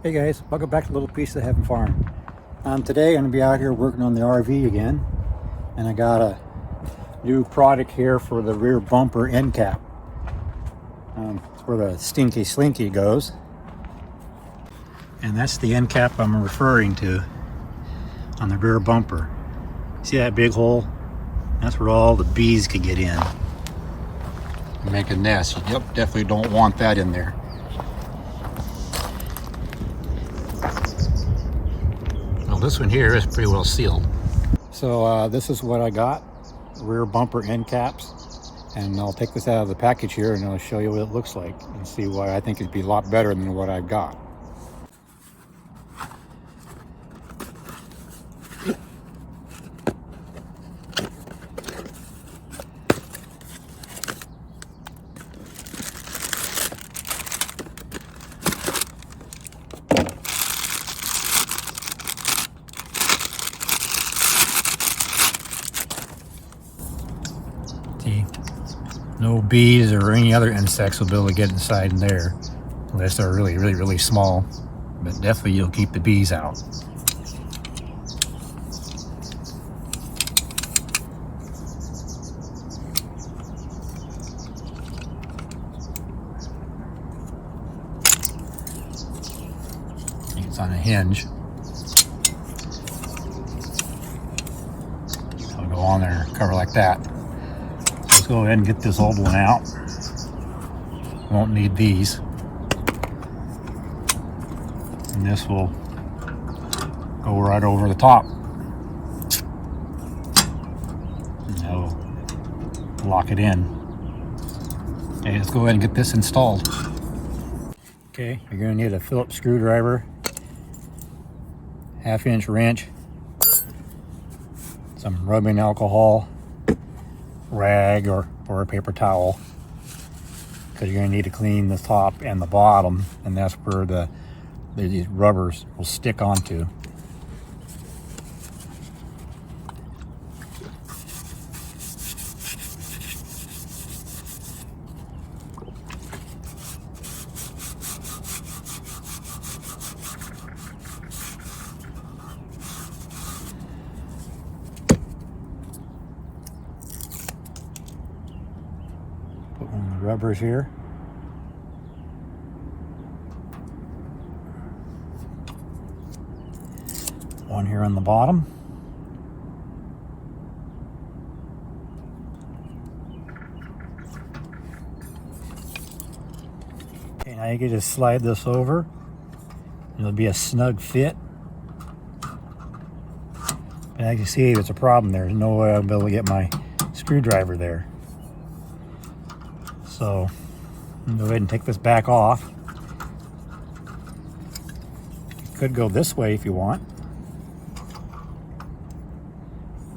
Hey guys, welcome back to Little Piece of Heaven Farm. Today I'm going to be out here working on the RV again, and I got a new product here for the rear bumper end cap. It's where the slinky goes, and that's the end cap I'm referring to on the rear bumper. See that big hole? That's where all the bees could get in and make a nest. You definitely don't want that in there. Well, this one here is pretty well sealed. So this is what I got, rear bumper end caps, and I'll take this out of the package here and I'll show you what it looks like and see why I think it'd be a lot better than what I've got. No bees or any other insects will be able to get inside in there unless they're really small, but definitely you'll keep the bees out. It's on a hinge. I'll go on there, cover like that. Let's go ahead and get this old one out. Won't need these. And this will go right over the top. And that'll lock it in. Okay, let's go ahead and get this installed. Okay, you're going to need a Phillips screwdriver, 1/2-inch wrench, some rubbing alcohol, rag or a paper towel, because you're going to need to clean the top and the bottom, and that's where these rubbers will stick onto. Put one of the rubbers here. One here on the bottom. Okay, now you can just slide this over. It'll be a snug fit. And as you see, there's a problem. There's no way I'll be able to get my screwdriver there. So go ahead and take this back off. You could go this way if you want,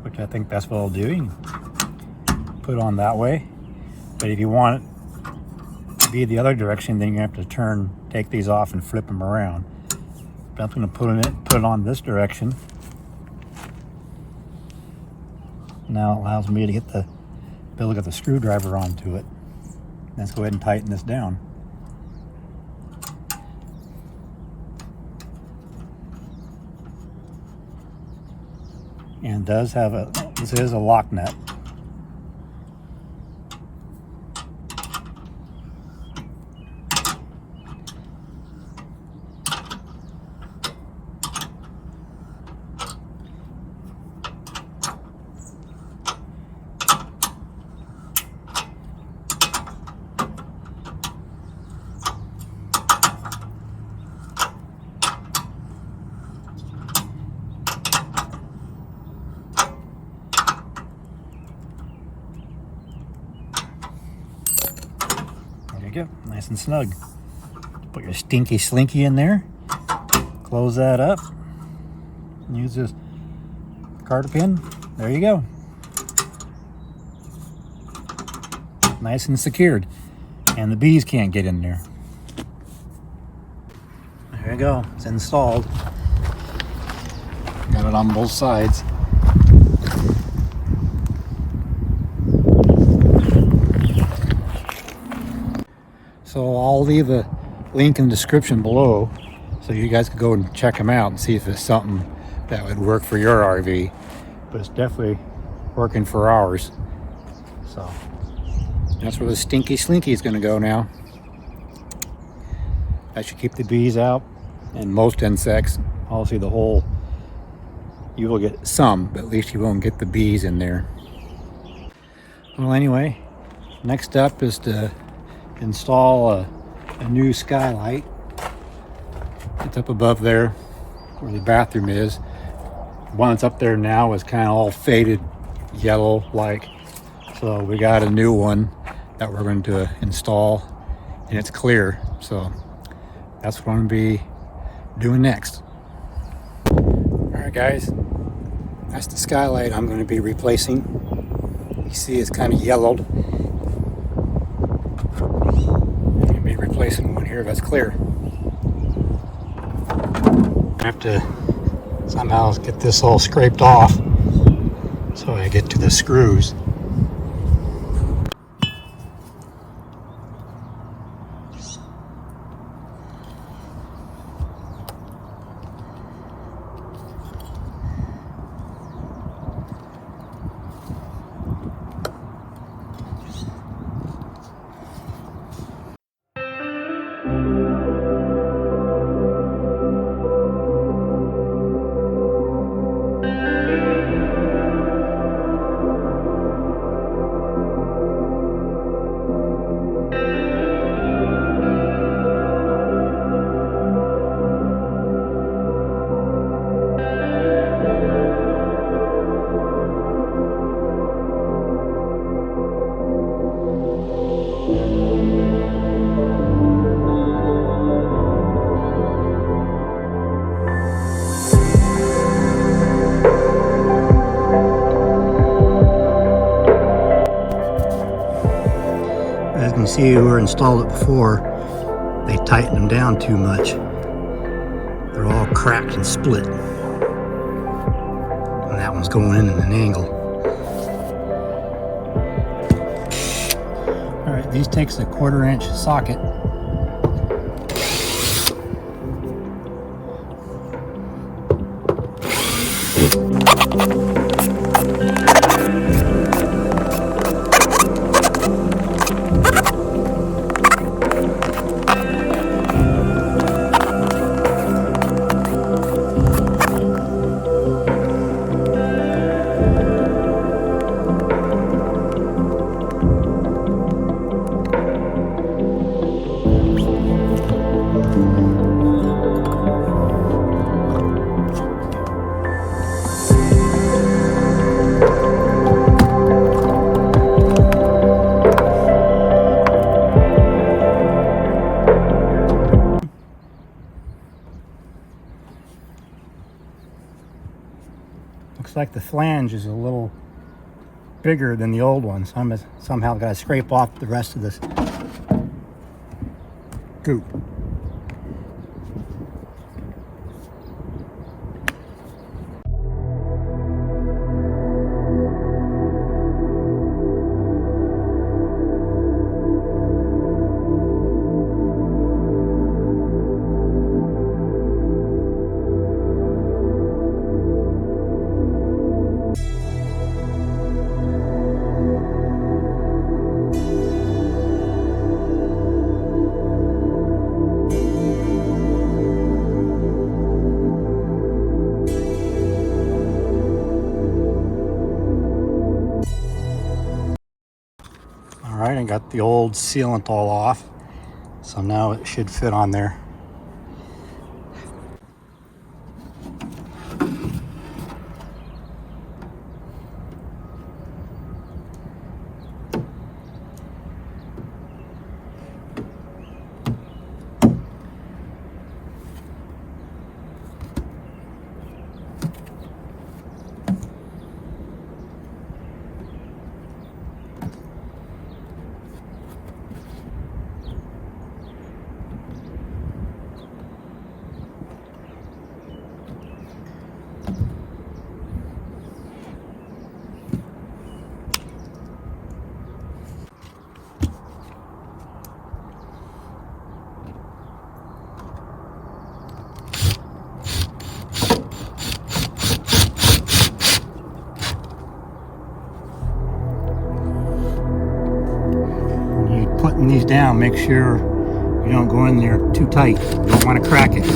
which I think that's what I'll do. You can put it on that way. But if you want it to be the other direction, then you have to take these off and flip them around. But I'm going to put it on this direction. Now it allows me to be able to get the screwdriver onto it. Let's go ahead and tighten this down. And this is a lock nut. Go, nice and snug. Put your slinky in there, close that up, use this garter pin. There you go, nice and secured, and the bees can't get in there. There you go, it's installed. Got it on both sides. So I'll leave a link in the description below So you guys could go and check them out and see if it's something that would work for your RV. But it's definitely working for ours. So that's where the stinky slinky is going to go now. That should keep the bees out and most insects. Obviously the hole, you will get some, but at least you won't get the bees in there. Well, anyway, next up is to install a new skylight. It's up above there where the bathroom is. The one that's up there now is kind of all faded yellow like. So we got a new one that we're going to install, and it's clear. So that's what I'm going to be doing next. Alright guys, that's the skylight I'm going to be replacing. You see it's kind of yellowed. I'm going to be replacing one here that's clear. I have to somehow get this all scraped off so I get to the screws. As you can see, whoever installed it before, they tightened them down too much. They're all cracked and split. And that one's going in at an angle. Alright, these takes a 1/4-inch socket. Looks like the flange is a little bigger than the old one, so I'm somehow got to scrape off the rest of this goop. Alright, I got the old sealant all off, so now it should fit on there. down, make sure you don't go in there too tight. You don't want to crack it.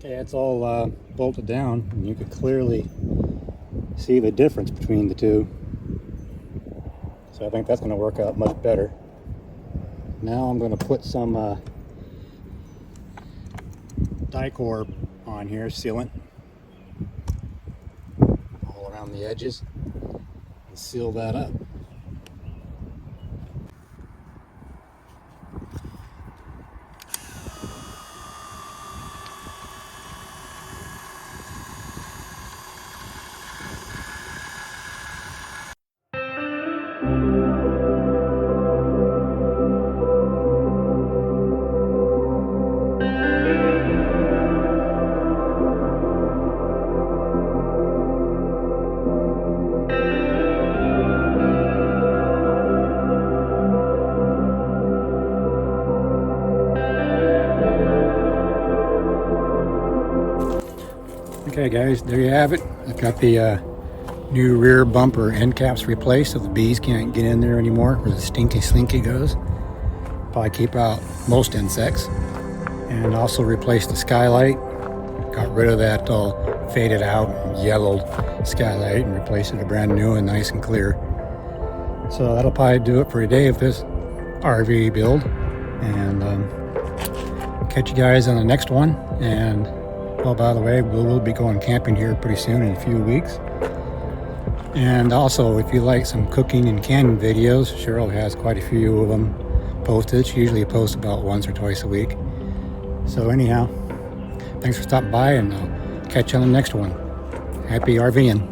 Okay, it's all bolted down, and you could clearly see the difference between the two. So I think that's going to work out much better. Now I'm going to put some Dicor on here, sealant all around the edges, and seal that up. Okay guys, there you have it. I've got the new rear bumper end caps replaced so the bees can't get in there anymore where the slinky goes. Probably keep out most insects. And also replaced the skylight. Got rid of that all faded out yellowed skylight and replaced it with a brand new and nice and clear. So that'll probably do it for today of this RV build. And catch you guys on the next one. And oh, by the way, we'll be going camping here pretty soon in a few weeks. And also, if you like some cooking and canning videos, Cheryl has quite a few of them posted. She usually posts about once or twice a week. So anyhow, thanks for stopping by, and I'll catch you on the next one. Happy RVing.